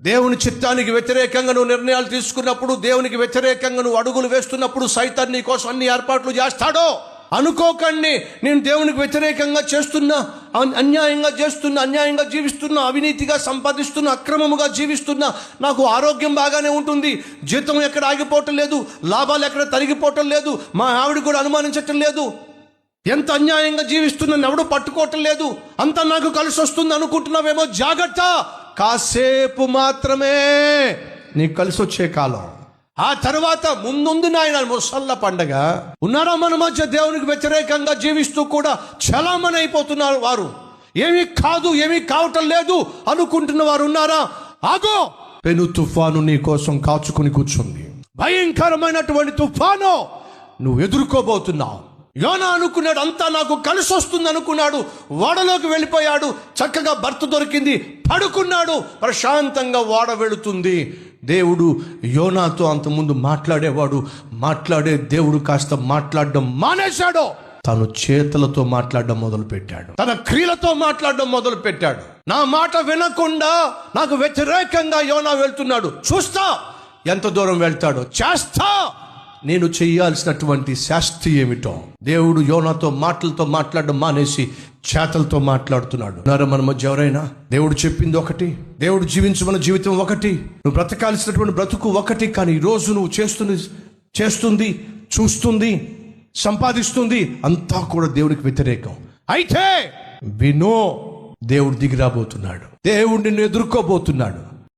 దేవుని చిత్తానికి వ్యతిరేకంగా నువ్వు నిర్ణయాలు తీసుకున్నప్పుడు, దేవునికి వ్యతిరేకంగా నువ్వు అడుగులు వేస్తున్నప్పుడు సైతాన్ నీ కోసం అన్ని ఏర్పాట్లు చేస్తాడో అనుకోకండి. నేను దేవునికి వ్యతిరేకంగా చేస్తున్నా, అన్యాయంగా చేస్తున్నా, అన్యాయంగా జీవిస్తున్నా, అవినీతిగా సంపాదిస్తున్నా, అక్రమముగా జీవిస్తున్నా, నాకు ఆరోగ్యం బాగానే ఉంటుంది, జీతం ఎక్కడ ఆగిపోవటం లేదు, లాభాలు ఎక్కడ తరిగిపోవటం లేదు, మా ఆవిడ కూడా అనుమానించటం లేదు, ఎంత అన్యాయంగా జీవిస్తున్నా ఎవడు పట్టుకోవటం లేదు, అంతా నాకు కలిసి వస్తుంది అనుకుంటున్నావేమో. జాగ్రత్త, కాసేపు మాత్రమే నీకు కలిసి వచ్చే కాలం. ఆ తర్వాత ముందుంది నాయన ముసళ్ళ పండగ. ఉన్నారా మన మధ్య దేవునికి వ్యతిరేకంగా జీవిస్తూ కూడా చలామణి అయిపోతున్నారు వారు? ఏమీ కాదు, ఏమీ కావటం లేదు అనుకుంటున్న వారు ఉన్నారా? ఆగో, పెను తుఫాను నీ కోసం కాచుకుని కూర్చుంది. భయంకరమైనటువంటి తుఫాను నువ్వు ఎదుర్కోబోతున్నావు. యోనా అనుకున్నాడు అంతా నాకు కలిసి వస్తుంది అనుకున్నాడు, ఓడలోకి వెళ్ళిపోయాడు, చక్కగా భర్త దొరికింది, పడుకున్నాడు, ప్రశాంతంగా ఓడ వెళుతుంది. దేవుడు యోనాతో అంతకుముందు మాట్లాడేవాడు, మాట్లాడే దేవుడు కాస్త మాట్లాడడం మానేశాడు. తను చేతులతో మాట్లాడడం మొదలు పెట్టాడు, తన క్రియలతో మాట్లాడడం మొదలు పెట్టాడు. నా మాట వినకుండా నాకు వ్యతిరేకంగా యోనా వెళ్తున్నాడు, చూస్తా ఎంత దూరం వెళ్తాడో, చేస్తా నేను చేయాల్సినటువంటి శాస్త్రి ఏమిటో. దేవుడు యోనాతో మాటలతో మాట్లాడడం మానేసి చేతలతో మాట్లాడుతున్నాడు. మన మధ్య ఎవరైనా దేవుడు చెప్పింది ఒకటి, దేవుడు జీవించమన్న జీవితం ఒకటి, నువ్వు బ్రతకాల్సినటువంటి బ్రతుకు ఒకటి, కానీ ఈరోజు నువ్వు చేస్తుంది చూస్తుంది సంపాదిస్తుంది అంతా కూడా దేవుడికి వ్యతిరేకం అయితే వినో, దేవుడు దిగిరాబోతున్నాడు, దేవుడు నిన్ను ఎదుర్కోబోతున్నాడు.